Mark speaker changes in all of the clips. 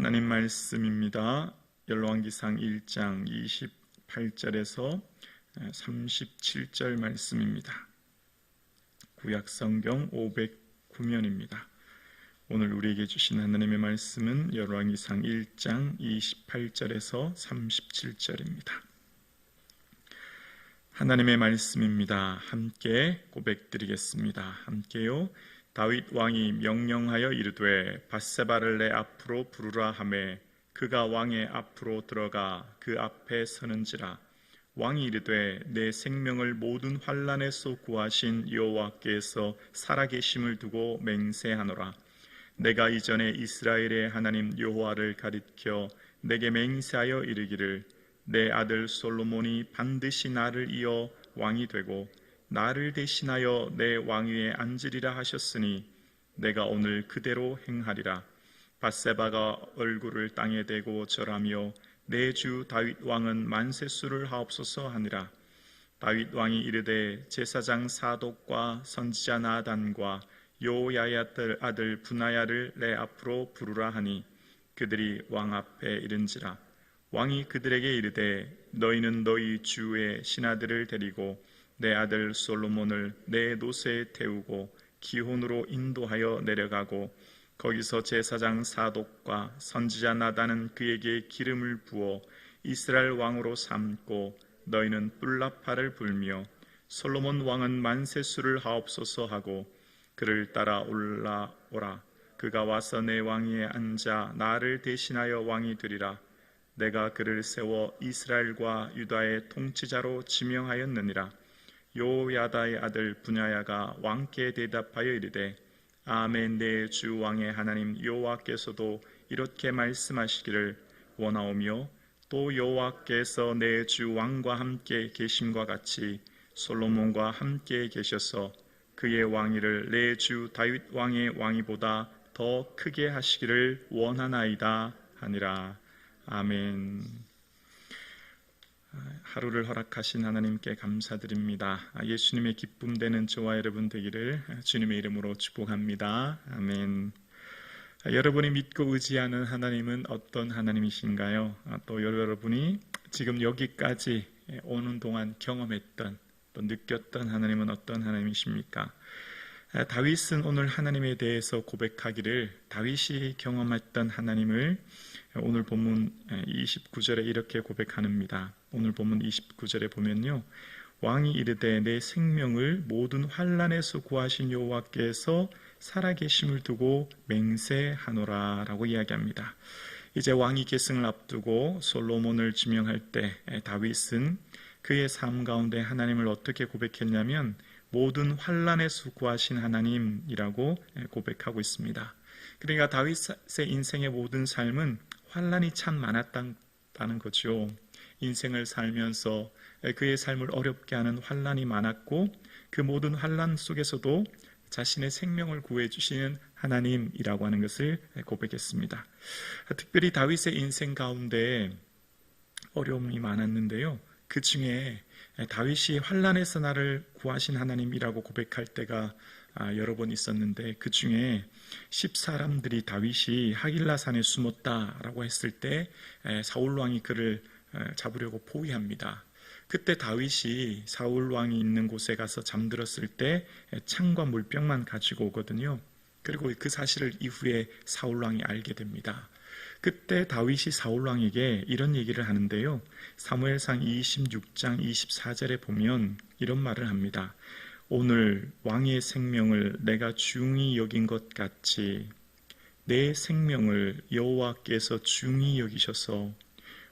Speaker 1: 하나님 말씀입니다. 열왕기상 1장 28절에서 37절 말씀입니다. 구약성경 509면입니다. 오늘 우리에게 주신 하나님의 말씀은 열왕기상 1장 28절에서 37절입니다. 하나님의 말씀입니다. 함께 고백드리겠습니다. 함께요. 다윗 왕이 명령하여 이르되 밧세바를 내 앞으로 부르라 하매 그가 왕의 앞으로 들어가 그 앞에 서는지라. 왕이 이르되 내 생명을 모든 환난에서 구하신 여호와께서 살아계심을 두고 맹세하노라. 내가 이전에 이스라엘의 하나님 여호와를 가리켜 내게 맹세하여 이르기를 내 아들 솔로몬이 반드시 나를 이어 왕이 되고 나를 대신하여 내 왕위에 앉으리라 하셨으니 내가 오늘 그대로 행하리라. 밧세바가 얼굴을 땅에 대고 절하며 내 주 다윗 왕은 만세수를 하옵소서 하니라. 다윗 왕이 이르되 제사장 사독과 선지자 나단과 요야야 아들 분하야를 내 앞으로 부르라 하니 그들이 왕 앞에 이른지라. 왕이 그들에게 이르되 너희는 너희 주의 신하들을 데리고 내 아들 솔로몬을 내 노새에 태우고 기혼으로 인도하여 내려가고 거기서 제사장 사독과 선지자 나단은 그에게 기름을 부어 이스라엘 왕으로 삼고 너희는 뿔라파를 불며 솔로몬 왕은 만세수를 하옵소서 하고 그를 따라 올라오라. 그가 와서 내 왕위에 앉아 나를 대신하여 왕이 되리라. 내가 그를 세워 이스라엘과 유다의 통치자로 지명하였느니라. 요야다의 아들 분야야가 왕께 대답하여 이르되 아멘. 내 주 왕의 하나님 여호와께서도 이렇게 말씀하시기를 원하오며 또 여호와께서 내 주 왕과 함께 계심과 같이 솔로몬과 함께 계셔서 그의 왕위를 내 주 다윗 왕의 왕위보다 더 크게 하시기를 원하나이다 하니라. 아멘. 하루를 허락하신 하나님께 감사드립니다. 예수님의 기쁨 되는 저와 여러분 되기를 주님의 이름으로 축복합니다. 아멘. 여러분이 믿고 의지하는 하나님은 어떤 하나님이신가요? 또 여러분이 지금 여기까지 오는 동안 경험했던 또 느꼈던 하나님은 어떤 하나님이십니까? 다윗은 오늘 하나님에 대해서 고백하기를 다윗이 경험했던 하나님을 오늘 본문 29절에 이렇게 고백합니다. 오늘 본문 29절에 보면요, 왕이 이르되 내 생명을 모든 환난에서 구하신 여호와께서 살아계심을 두고 맹세하노라 라고 이야기합니다. 이제 왕위 계승을 앞두고 솔로몬을 지명할 때 다윗은 그의 삶 가운데 하나님을 어떻게 고백했냐면 모든 환난에서 구하신 하나님이라고 고백하고 있습니다. 그러니까 다윗의 인생의 모든 삶은 환난이 참 많았다는 거죠. 인생을 살면서 그의 삶을 어렵게 하는 환난이 많았고 그 모든 환난 속에서도 자신의 생명을 구해주시는 하나님이라고 하는 것을 고백했습니다. 특별히 다윗의 인생 가운데 어려움이 많았는데요. 그 중에 다윗이 환난에서 나를 구하신 하나님이라고 고백할 때가 여러 번 있었는데 그 중에 10사람들이 다윗이 하길라산에 숨었다라고 했을 때 사울왕이 그를 잡으려고 포위합니다. 그때 다윗이 사울왕이 있는 곳에 가서 잠들었을 때 창과 물병만 가지고 오거든요. 그리고 그 사실을 이후에 사울왕이 알게 됩니다. 그때 다윗이 사울왕에게 이런 얘기를 하는데요. 사무엘상 26장 24절에 보면 이런 말을 합니다. 오늘 왕의 생명을 내가 중히 여긴 것 같이 내 생명을 여호와께서 중히 여기셔서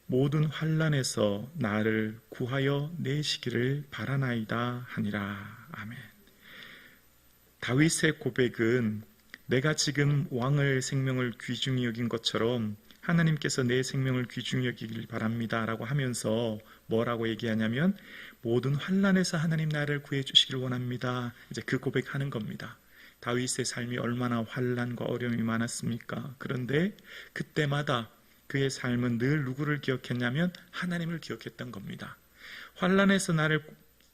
Speaker 1: 모든 환난에서 나를 구하여 내시기를 바라나이다 하니라. 아멘. 다윗의 고백은 내가 지금 왕의 생명을 귀중히 여긴 것처럼 하나님께서 내 생명을 귀중히 여기길 바랍니다 라고 하면서 뭐라고 얘기하냐면 모든 환난에서 하나님 나를 구해주시기를 원합니다. 이제 그 고백하는 겁니다. 다윗의 삶이 얼마나 환난과 어려움이 많았습니까? 그런데 그때마다 그의 삶은 늘 누구를 기억했냐면 하나님을 기억했던 겁니다. 환난에서 나를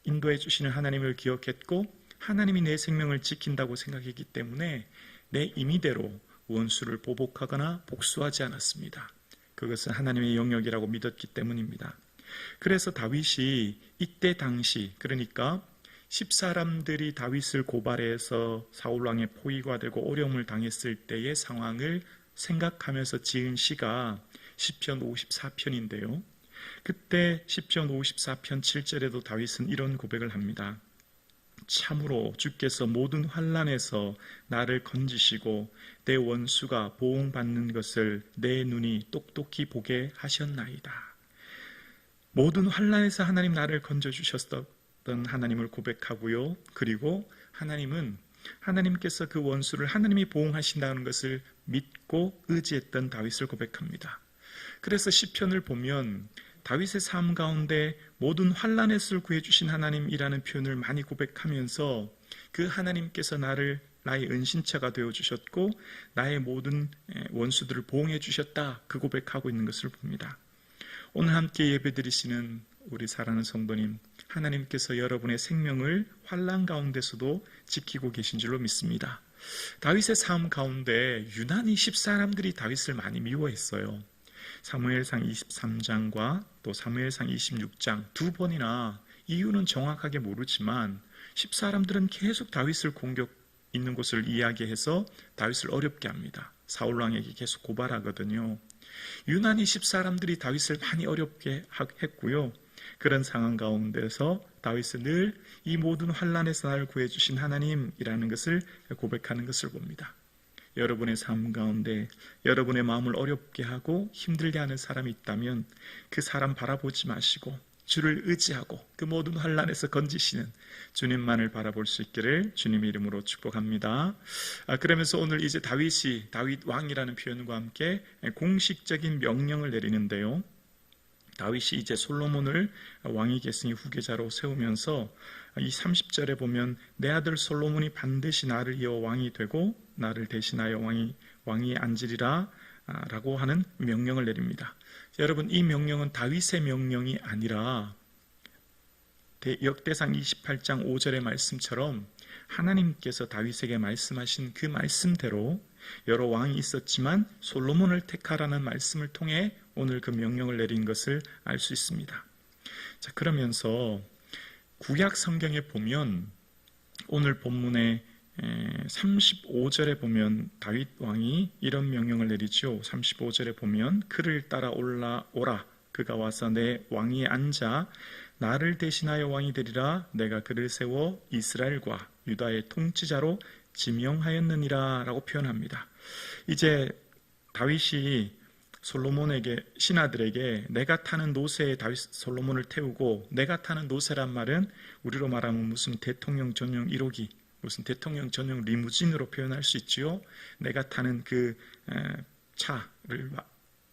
Speaker 1: 인도해 주시는 하나님을 기억했고 하나님이 내 생명을 지킨다고 생각했기 때문에 내 임의대로 원수를 보복하거나 복수하지 않았습니다. 그것은 하나님의 영역이라고 믿었기 때문입니다. 그래서 다윗이 이때 당시, 그러니까 10사람들이 다윗을 고발해서 사울왕의 포위가 되고 어려움을 당했을 때의 상황을 생각하면서 지은 시가 시편 54편인데요. 그때 시편 54편 7절에도 다윗은 이런 고백을 합니다. 참으로 주께서 모든 환난에서 나를 건지시고 내 원수가 보응받는 것을 내 눈이 똑똑히 보게 하셨나이다. 모든 환난에서 하나님 나를 건져주셨던 하나님을 고백하고요. 그리고 하나님께서 그 원수를 하나님이 보응하신다는 것을 믿고 의지했던 다윗을 고백합니다. 그래서 시편을 보면 다윗의 삶 가운데 모든 환난에서 구해주신 하나님이라는 표현을 많이 고백하면서 그 하나님께서 나의 은신처가 되어주셨고 나의 모든 원수들을 보응해 주셨다, 그 고백하고 있는 것을 봅니다. 오늘 함께 예배드리시는 우리 사랑하는 성도님, 하나님께서 여러분의 생명을 환난 가운데서도 지키고 계신 줄로 믿습니다. 다윗의 삶 가운데 유난히 10사람들이 다윗을 많이 미워했어요. 사무엘상 23장과 또 사무엘상 26장 두 번이나, 이유는 정확하게 모르지만 10사람들은 계속 다윗을 공격 있는 곳을 이야기해서 다윗을 어렵게 합니다. 사울왕에게 계속 고발하거든요. 유난히 10사람들이 다윗을 많이 어렵게 했고요. 그런 상황 가운데서 다윗은 늘 이 모든 환난에서 나를 구해주신 하나님이라는 것을 고백하는 것을 봅니다. 여러분의 삶 가운데 여러분의 마음을 어렵게 하고 힘들게 하는 사람이 있다면 그 사람 바라보지 마시고 주를 의지하고 그 모든 환난에서 건지시는 주님만을 바라볼 수 있기를 주님의 이름으로 축복합니다. 그러면서 오늘 이제 다윗 왕이라는 표현과 함께 공식적인 명령을 내리는데요. 다윗이 이제 솔로몬을 왕위 계승의 후계자로 세우면서 이 30절에 보면 내 아들 솔로몬이 반드시 나를 이어 왕이 되고 나를 대신하여 왕위에 앉으리라 라고 하는 명령을 내립니다. 여러분, 이 명령은 다윗의 명령이 아니라 역대상 28장 5절의 말씀처럼 하나님께서 다윗에게 말씀하신 그 말씀대로 여러 왕이 있었지만 솔로몬을 택하라는 말씀을 통해 오늘 그 명령을 내린 것을 알 수 있습니다. 자, 그러면서 구약 성경에 보면 오늘 본문의 35절에 보면 다윗 왕이 이런 명령을 내리죠. 35절에 보면 그를 따라 올라오라. 그가 와서 내 왕위에 앉아 나를 대신하여 왕이 되리라. 내가 그를 세워 이스라엘과 유다의 통치자로 지명하였느니라 라고 표현합니다. 이제 다윗이 솔로몬에게, 신하들에게 내가 타는 노새에 솔로몬을 태우고, 내가 타는 노새란 말은 우리로 말하면 무슨 대통령 전용 1호기, 무슨 대통령 전용 리무진으로 표현할 수 있지요. 내가 타는 그 차를,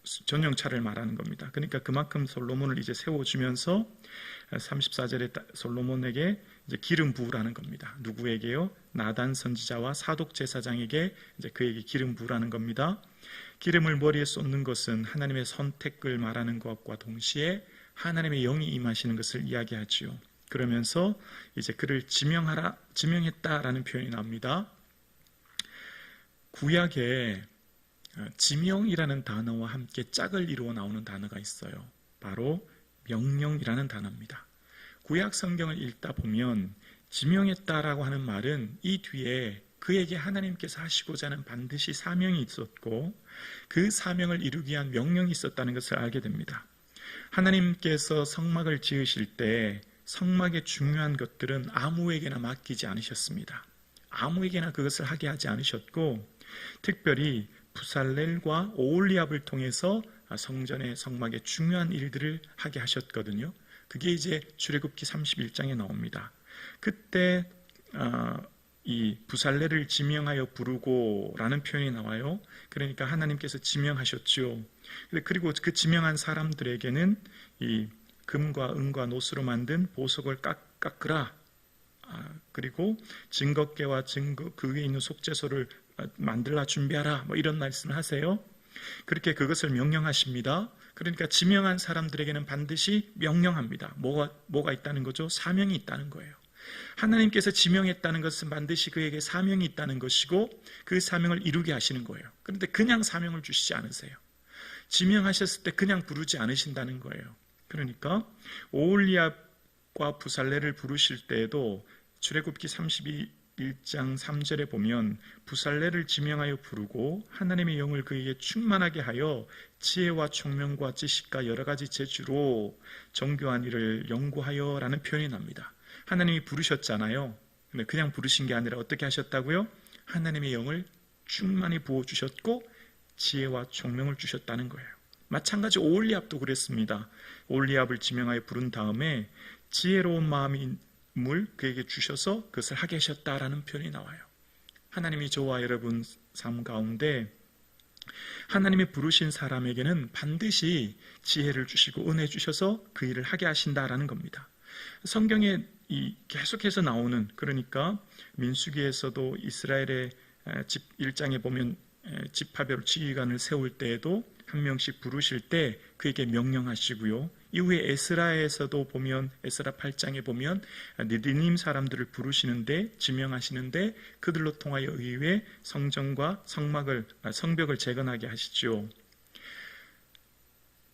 Speaker 1: 전용차를 말하는 겁니다. 그러니까 그만큼 솔로몬을 이제 세워주면서 34절에 솔로몬에게 이제 기름 부으라는 겁니다. 누구에게요? 나단 선지자와 사독 제사장에게 이제 그에게 기름 부으라는 겁니다. 기름을 머리에 쏟는 것은 하나님의 선택을 말하는 것과 동시에 하나님의 영이 임하시는 것을 이야기하지요. 그러면서 이제 그를 지명했다라는 표현이 나옵니다. 구약에 지명이라는 단어와 함께 짝을 이루어 나오는 단어가 있어요. 바로 명령이라는 단어입니다. 구약 성경을 읽다 보면 지명했다라고 하는 말은 이 뒤에 그에게 하나님께서 하시고자 하는 반드시 사명이 있었고 그 사명을 이루기 위한 명령이 있었다는 것을 알게 됩니다. 하나님께서 성막을 지으실 때 성막의 중요한 것들은 아무에게나 맡기지 않으셨습니다. 아무에게나 그것을 하게 하지 않으셨고 특별히 부살렐과 오홀리압을 통해서 성전의 성막의 중요한 일들을 하게 하셨거든요. 그게 이제 출애굽기 31장에 나옵니다. 그때 이 부살렐을 지명하여 부르고라는 표현이 나와요. 그러니까 하나님께서 지명하셨죠. 그리고 그 지명한 사람들에게는 이 금과 은과 노스로 만든 보석을 깎으라. 그리고 증거궤와 그 위에 있는 속죄소를 만들라 준비하라. 뭐 이런 말씀을 하세요. 그렇게 그것을 명령하십니다. 그러니까 지명한 사람들에게는 반드시 명령합니다. 뭐가 있다는 거죠? 사명이 있다는 거예요. 하나님께서 지명했다는 것은 반드시 그에게 사명이 있다는 것이고 그 사명을 이루게 하시는 거예요. 그런데 그냥 사명을 주시지 않으세요. 지명하셨을 때 그냥 부르지 않으신다는 거예요. 그러니까 오홀리압과 부살레를 부르실 때에도 출애굽기 31장 3절에 보면 부살레를 지명하여 부르고 하나님의 영을 그에게 충만하게 하여 지혜와 총명과 지식과 여러 가지 재주로 정교한 일을 연구하여 라는 표현이 납니다. 하나님이 부르셨잖아요. 근데 그냥 부르신 게 아니라 어떻게 하셨다고요? 하나님의 영을 충만히 부어주셨고 지혜와 총명을 주셨다는 거예요. 마찬가지 오홀리압도 그랬습니다. 오홀리압을 지명하여 부른 다음에 지혜로운 마음을 그에게 주셔서 그것을 하게 하셨다라는 표현이 나와요. 하나님이 저와 여러분 삶 가운데 하나님이 부르신 사람에게는 반드시 지혜를 주시고 은혜 주셔서 그 일을 하게 하신다라는 겁니다. 성경에 계속해서 나오는, 그러니까 민수기에서도 이스라엘의 1장에 보면 지파별 지휘관을 세울 때에도 한 명씩 부르실 때 그에게 명령하시고요. 이후에 에스라에서도 보면 에스라 8장에 보면 느디님 사람들을 부르시는데 지명하시는데 그들로 통하여 의회 성전과 성벽을 재건하게 하시죠.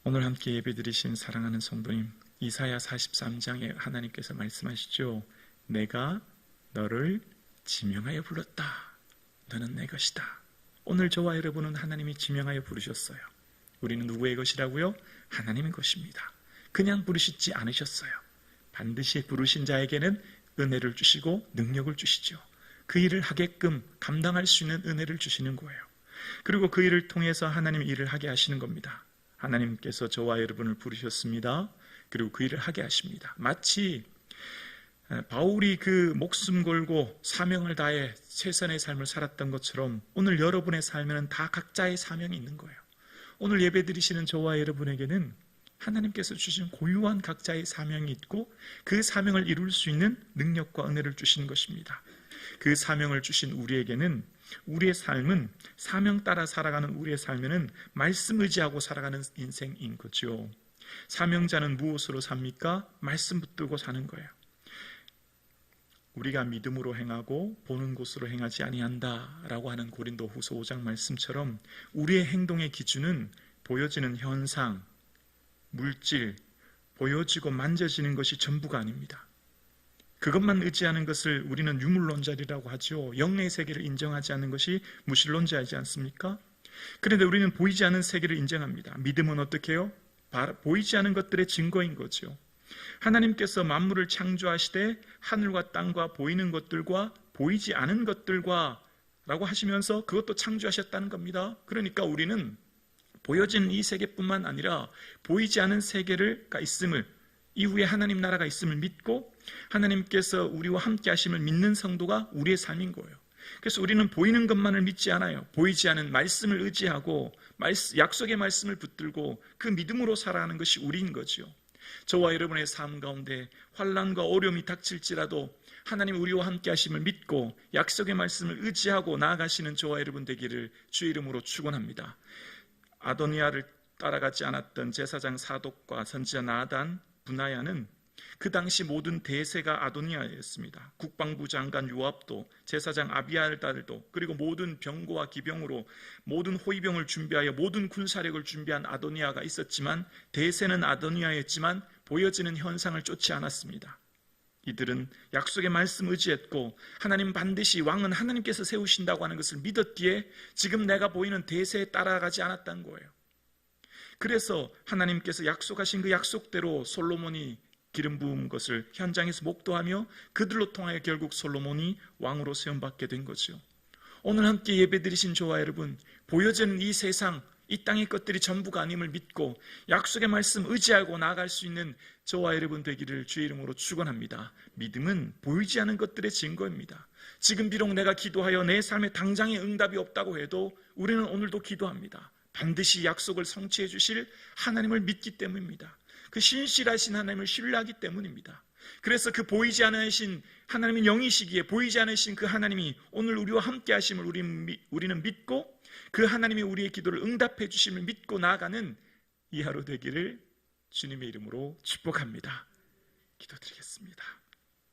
Speaker 1: 오늘 함께 예배드리신 사랑하는 성도님, 이사야 43장에 하나님께서 말씀하시죠. 내가 너를 지명하여 불렀다. 너는 내 것이다. 오늘 저와 여러분은 하나님이 지명하여 부르셨어요. 우리는 누구의 것이라고요? 하나님의 것입니다. 그냥 부르시지 않으셨어요. 반드시 부르신 자에게는 은혜를 주시고 능력을 주시죠. 그 일을 하게끔 감당할 수 있는 은혜를 주시는 거예요. 그리고 그 일을 통해서 하나님 일을 하게 하시는 겁니다. 하나님께서 저와 여러분을 부르셨습니다. 그리고 그 일을 하게 하십니다. 마치 바울이 그 목숨 걸고 사명을 다해 최선의 삶을 살았던 것처럼 오늘 여러분의 삶에는 다 각자의 사명이 있는 거예요. 오늘 예배드리시는 저와 여러분에게는 하나님께서 주신 고유한 각자의 사명이 있고 그 사명을 이룰 수 있는 능력과 은혜를 주신 것입니다. 그 사명을 주신 우리에게는 우리의 삶은 사명 따라 살아가는 우리의 삶에는 말씀 의지하고 살아가는 인생인 거죠. 사명자는 무엇으로 삽니까? 말씀 붙들고 사는 거예요. 우리가 믿음으로 행하고 보는 곳으로 행하지 아니한다라고 하는 고린도후서 5장 말씀처럼 우리의 행동의 기준은 보여지는 현상, 물질, 보여지고 만져지는 것이 전부가 아닙니다. 그것만 의지하는 것을 우리는 유물론자리라고 하죠. 영의 세계를 인정하지 않는 것이 무신론자이지 않습니까? 그런데 우리는 보이지 않는 세계를 인정합니다. 믿음은 어떻게 해요? 보이지 않은 것들의 증거인 거죠. 하나님께서 만물을 창조하시되 하늘과 땅과 보이는 것들과 보이지 않은 것들과 라고 하시면서 그것도 창조하셨다는 겁니다. 그러니까 우리는 보여지는 이 세계뿐만 아니라 보이지 않은 세계가 있음을, 이후에 하나님 나라가 있음을 믿고 하나님께서 우리와 함께 하심을 믿는 성도가 우리의 삶인 거예요. 그래서 우리는 보이는 것만을 믿지 않아요. 보이지 않은 말씀을 의지하고 약속의 말씀을 붙들고 그 믿음으로 살아가는 것이 우리인 거죠. 저와 여러분의 삶 가운데 환난과 어려움이 닥칠지라도 하나님 우리와 함께 하심을 믿고 약속의 말씀을 의지하고 나아가시는 저와 여러분 되기를 주의 이름으로 축원합니다. 아도니아를 따라가지 않았던 제사장 사독과 선지자 나단, 분하야는 그 당시 모든 대세가 아도니아였습니다. 국방부 장관 요압도, 제사장 아비아달도, 그리고 모든 병거와 기병으로 모든 호위병을 준비하여 모든 군사력을 준비한 아도니아가 있었지만 대세는 아도니아였지만 보여지는 현상을 쫓지 않았습니다. 이들은 약속의 말씀 의지했고 하나님 반드시 왕은 하나님께서 세우신다고 하는 것을 믿었기에 지금 내가 보이는 대세에 따라가지 않았다는 거예요. 그래서 하나님께서 약속하신 그 약속대로 솔로몬이 기름 부은 것을 현장에서 목도하며 그들로 통하여 결국 솔로몬이 왕으로 세움받게 된 거죠. 오늘 함께 예배드리신 저와 여러분, 보여지는 이 세상, 이 땅의 것들이 전부가 아님을 믿고 약속의 말씀 의지하고 나아갈 수 있는 저와 여러분 되기를 주의 이름으로 축원합니다. 믿음은 보이지 않은 것들의 증거입니다. 지금 비록 내가 기도하여 내 삶에 당장의 응답이 없다고 해도 우리는 오늘도 기도합니다. 반드시 약속을 성취해 주실 하나님을 믿기 때문입니다. 그 신실하신 하나님을 신뢰하기 때문입니다. 그래서 그 보이지 않으신 하나님의 영이시기에 보이지 않으신 그 하나님이 오늘 우리와 함께 하심을 우리는 믿고 그 하나님이 우리의 기도를 응답해 주심을 믿고 나아가는 이 하루 되기를 주님의 이름으로 축복합니다. 기도드리겠습니다.